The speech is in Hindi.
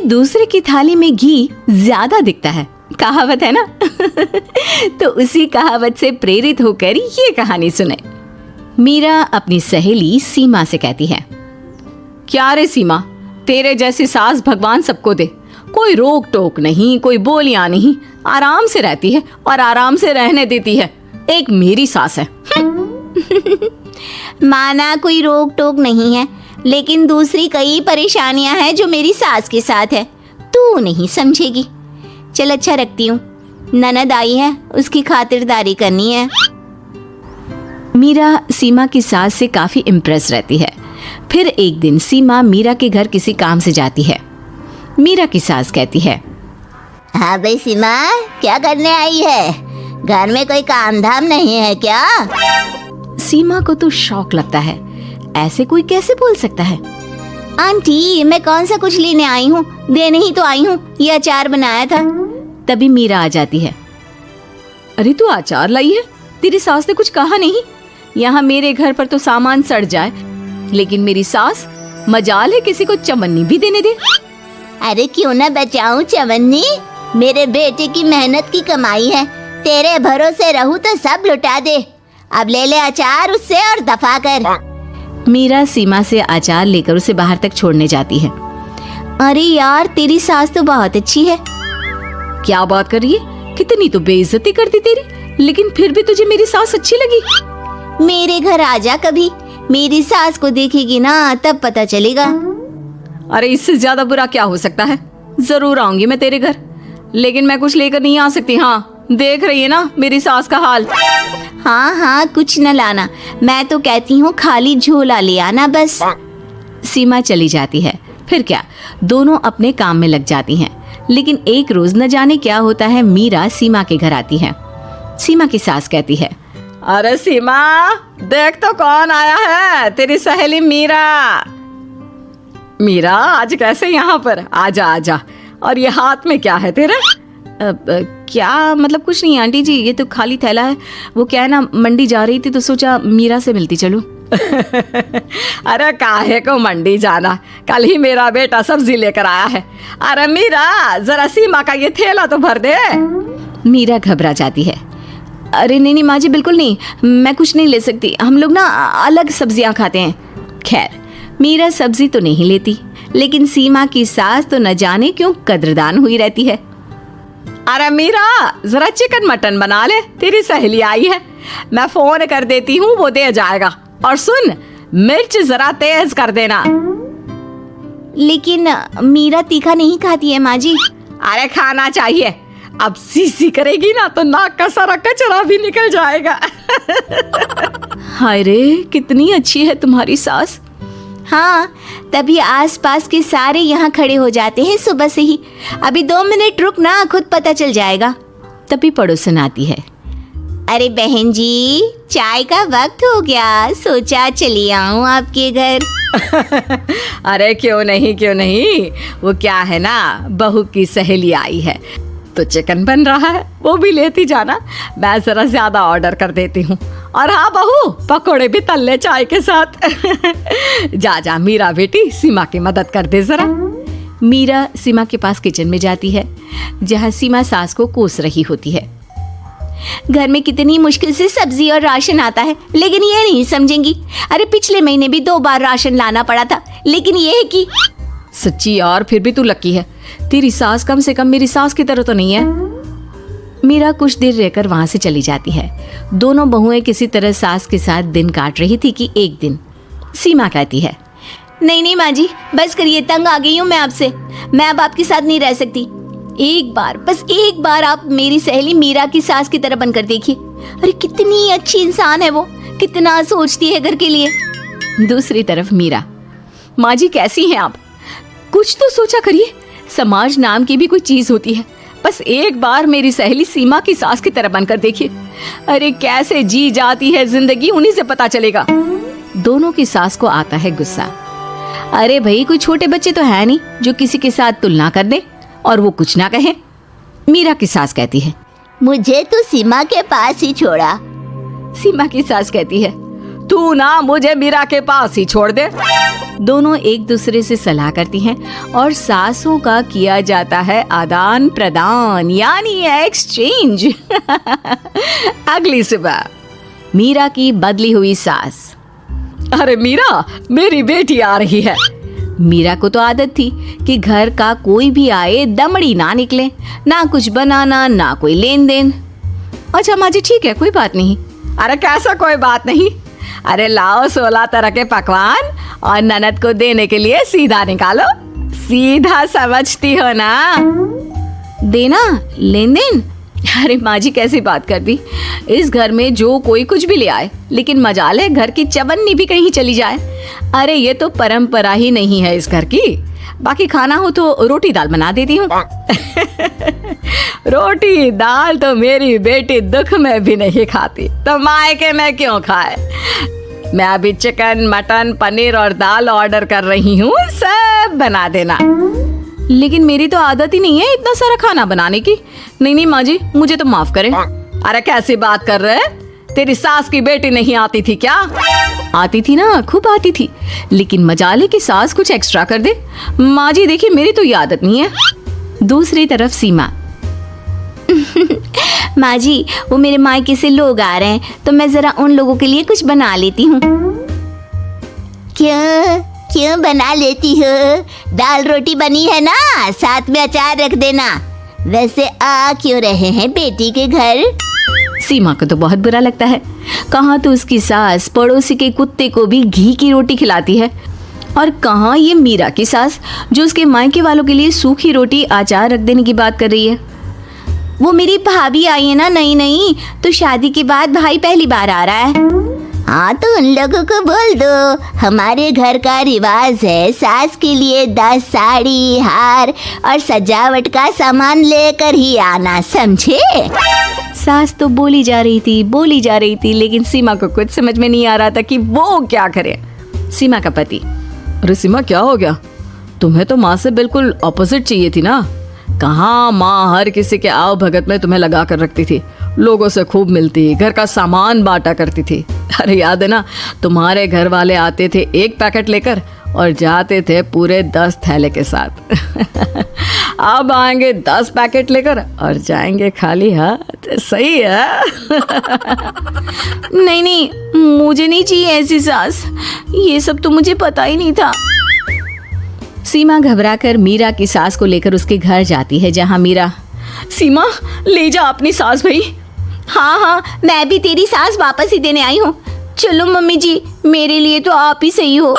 दूसरे की थाली में घी ज्यादा दिखता है, कहावत है ना। तो उसी कहावत से प्रेरित होकर ये कहानी सुने। मीरा अपनी सहेली सीमा से कहती है, क्या रे सीमा, तेरे जैसी सास भगवान सबको दे। कोई रोक टोक नहीं, कोई बोलियां नहीं, आराम से रहती है और आराम से रहने देती है। एक मेरी सास है। माना कोई रोक टोक नहीं है, लेकिन दूसरी कई परेशानियां हैं जो मेरी सास के साथ है, तू नहीं समझेगी। चल अच्छा रखती हूँ, ननद आई है, उसकी खातिरदारी करनी है। मीरा सीमा की सास से काफी इम्प्रेस रहती है। फिर एक दिन सीमा मीरा के घर किसी काम से जाती है। मीरा की सास कहती है, हाँ भाई सीमा, क्या करने आई है? घर में कोई काम धाम नहीं है क्या? सीमा को तो शौक लगता है, ऐसे कोई कैसे बोल सकता है। आंटी, मैं कौन सा कुछ लेने आई हूँ, देने ही तो आई हूँ। ये अचार बनाया था। तभी मीरा आ जाती है। अरे तू अचार लाई है? तेरी सास ने कुछ कहा नहीं? यहाँ मेरे घर पर तो सामान सड़ जाए, लेकिन मेरी सास मजाल है किसी को चवन्नी भी देने दे। अरे क्यों ना बचाऊं चवन्नी, मेरे बेटे की मेहनत की कमाई है। तेरे भरोसे रहूं तो सब लुटा दे। अब ले ले अचार उससे और दफा कर। मीरा सीमा से अचार लेकर उसे बाहर तक छोड़ने जाती है। अरे यार, तेरी सास तो बहुत अच्छी है। क्या बात कर रही है? कितनी तो बेइज्जती करती तेरी, लेकिन फिर भी तुझे मेरी सास अच्छी लगी। मेरे घर आजा कभी, मेरी सास को देखेगी ना तब पता चलेगा। अरे इससे ज्यादा बुरा क्या हो सकता है। जरूर आऊंगी मैं तेरे घर, लेकिन मैं कुछ लेकर नहीं आ सकती। हाँ, देख रही है ना मेरी सास का हाल। हाँ हाँ, कुछ न लाना, मैं तो कहती हूँ खाली झोला ले आना बस। सीमा चली जाती है। फिर क्या, दोनों अपने काम में लग जाती हैं। लेकिन एक रोज न जाने क्या होता है, मीरा सीमा के घर आती है। सीमा की सास कहती है, अरे सीमा, देख तो कौन आया है, तेरी सहेली मीरा। मीरा, आज कैसे यहाँ पर? आजा आजा। और ये हाथ में क्या है तेरा? क्या मतलब? कुछ नहीं आंटी जी, ये तो खाली थैला है। वो क्या है ना, मंडी जा रही थी तो सोचा मीरा से मिलती चलूं। अरे काहे को मंडी जाना, कल ही मेरा बेटा सब्जी लेकर आया है। अरे मीरा, जरा सीमा का ये थैला तो भर दे। मीरा घबरा जाती है। अरे नहीं नहीं माँ जी, बिल्कुल नहीं, मैं कुछ नहीं ले सकती। हम लोग ना अलग सब्जियां खाते हैं। खैर, मीरा सब्जी तो नहीं लेती, लेकिन सीमा की सास तो न जाने क्यों कद्रदान हुई रहती है। अरे मीरा, जरा चिकन मटन बना ले, तेरी सहेली आई है। मैं फोन कर देती हूँ, वो दे जाएगा। और सुन, मिर्च जरा तेज कर देना। लेकिन मीरा तीखा नहीं खाती है माँ जी। अरे खाना चाहिए। अब सीसी करेगी ना तो नाक का सारा कचरा भी निकल जाएगा। हाय रे, कितनी अच्छी है तुम्हारी सास। हाँ, तभी आसपास के सारे यहाँ खड़े हो जाते हैं सुबह से ही। अभी 2 मिनट रुक ना, खुद पता चल जाएगा। तभी पड़ोसन आती है। अरे बहन जी, चाय का वक्त हो गया, सोचा चली आऊं आपके घर। अरे क्यों नहीं क्यों नहीं, वो क्या है ना, बहू की सहेली आई है तो चिकन बन रहा है, वो भी लेती जाना। मैं जरा ज्यादा ऑर्डर कर देती हूँ। और हाँ बहू, पकोड़े भी तल ले चाय के साथ। जा जा मीरा बेटी, सीमा की मदद कर दे जरा। मीरा सीमा के पास किचन में जाती है, जहाँ सीमा सास को कोस रही होती है। घर में कितनी मुश्किल से सब्जी और राशन आता है, लेकिन ये नहीं समझेंगी। अरे पिछले महीने भी 2 बार राशन लाना पड़ा था, लेकिन ये है कि सच्ची यार, फिर भी तू लकी है। तेरी सास कम से कम मेरी सास की तरह तो नहीं है। मीरा कुछ देर रहकर वहां से चली जाती है। दोनों बहुएं किसी तरह सास के साथ दिन काट रही थी कि एक दिन सीमा कहती है, नहीं नहीं माँ जी, बस करिए, तंग आ गई हूँ मैं आपसे। मैं अब आपके साथ नहीं रह सकती। एक बार, बस एक बार आप मेरी सहेली मीरा की सास की तरह बनकर देखिए। अरे कितनी अच्छी इंसान है वो, कितना सोचती है घर के लिए। दूसरी तरफ मीरा, माँ जी कैसी हैं आप? कुछ तो सोचा करिए, समाज नाम की भी कोई चीज होती है। बस एक बार मेरी सहेली सीमा की सास की तरह बनकर देखिए। अरे कैसे जी जाती है जिंदगी, उन्हीं से पता चलेगा। दोनों की सास को आता है गुस्सा। अरे भाई, कोई छोटे बच्चे तो है नहीं जो किसी के साथ तुलना कर दे और वो कुछ ना कहे। मीरा की सास कहती है, मुझे तो सीमा के पास ही छोड़ा। सीमा की सास कहती है, तू ना मुझे मीरा के पास ही छोड़ दे। दोनों एक दूसरे से सलाह करती हैं और सासों का किया जाता है आदान प्रदान यानी एक्सचेंज। अगली सुबह मीरा की बदली हुई सास। अरे मीरा, मेरी बेटी आ रही है। मीरा को तो आदत थी कि घर का कोई भी आए दमड़ी ना निकले, ना कुछ बनाना ना कोई लेन देन। अच्छा माँ जी ठीक है, कोई बात नहीं। अरे कैसा कोई बात नहीं, अरे लाओ 16 तरह के पकवान और ननद को देने के लिए सीधा निकालो। सीधा समझती हो ना? देना लेन देन? अरे माँ जी कैसी बात कर दी, इस घर में जो कोई कुछ भी ले आए, लेकिन मजाल है घर की चवन्नी भी कहीं चली जाए। अरे ये तो परंपरा ही नहीं है इस घर की। बाकी खाना हो तो रोटी दाल बना देती हूँ। रोटी दाल तो मेरी बेटी दुख में भी नहीं खाती, तो मायके में क्यों खाए। मैं अभी चिकन मटन पनीर और दाल ऑर्डर कर रही हूँ, सब बना देना। लेकिन मेरी तो आदत ही नहीं है इतना सारा खाना बनाने की। नहीं नहीं माँ जी, मुझे तो माफ करें। अरे कैसी बात कर रहे हैं, तेरी सास की बेटी नहीं आती थी क्या? आती थी ना, खूब आती थी, लेकिन मजाले की सास कुछ एक्स्ट्रा कर दे। माँ जी देखिए मेरी तो ये आदत नहीं है। दूसरी तरफ सीमा। माँ जी वो मेरे मायके से लोग आ रहे हैं, तो मैं जरा उन लोगों के लिए कुछ बना लेती हूँ। क्यों क्यों बना लेती हो? दाल रोटी बनी है ना, साथ में अचार रख देना। वैसे आ क्यों रहे हैं बेटी के घर? सीमा को तो बहुत बुरा लगता है। कहाँ तो उसकी सास पड़ोसी के कुत्ते को भी घी की रोटी खिलाती है, और कहाँ ये मीरा की सास जो उसके मायके वालों के लिए सूखी रोटी अचार रख देने की बात कर रही है। वो मेरी भाभी आई है ना, नई नई, तो शादी के बाद भाई पहली बार आ रहा है। हाँ तो उन लोगों को बोल दो, हमारे घर का रिवाज है सास के लिए 10 साड़ी हार और सजावट का सामान लेकर ही आना, समझे? सास तो बोली जा रही थी, लेकिन सीमा को कुछ समझ में नहीं आ रहा था कि वो क्या करे। सीमा का पति। अरे सीमा क्या हो गया, तुम्हें तो माँ से बिल्कुल ऑपोजिट चाहिए थी ना। कहाँ माँ हर किसी के आओ भगत में तुम्हें लगा कर रखती थी, लोगों से खूब मिलती, घर का सामान बांटा करती थी। अरे याद है ना, तुम्हारे घर वाले आते थे 1 पैकेट लेकर और जाते थे पूरे 10 थैले के साथ। अब आएंगे 10 पैकेट लेकर और जाएंगे खाली हाथ। सही है। नहीं नहीं, मुझे नहीं चाहिए ऐसी सास, ये सब तो मुझे पता ही नहीं था। सीमा घबराकर मीरा की सास को लेकर उसके घर जाती है, जहाँ मीरा। सीमा ले जा अपनी सास भाई। हाँ हाँ, मैं भी तेरी सास वापस ही देने आई हूँ। चलो मम्मी जी, मेरे लिए तो आप ही सही हो।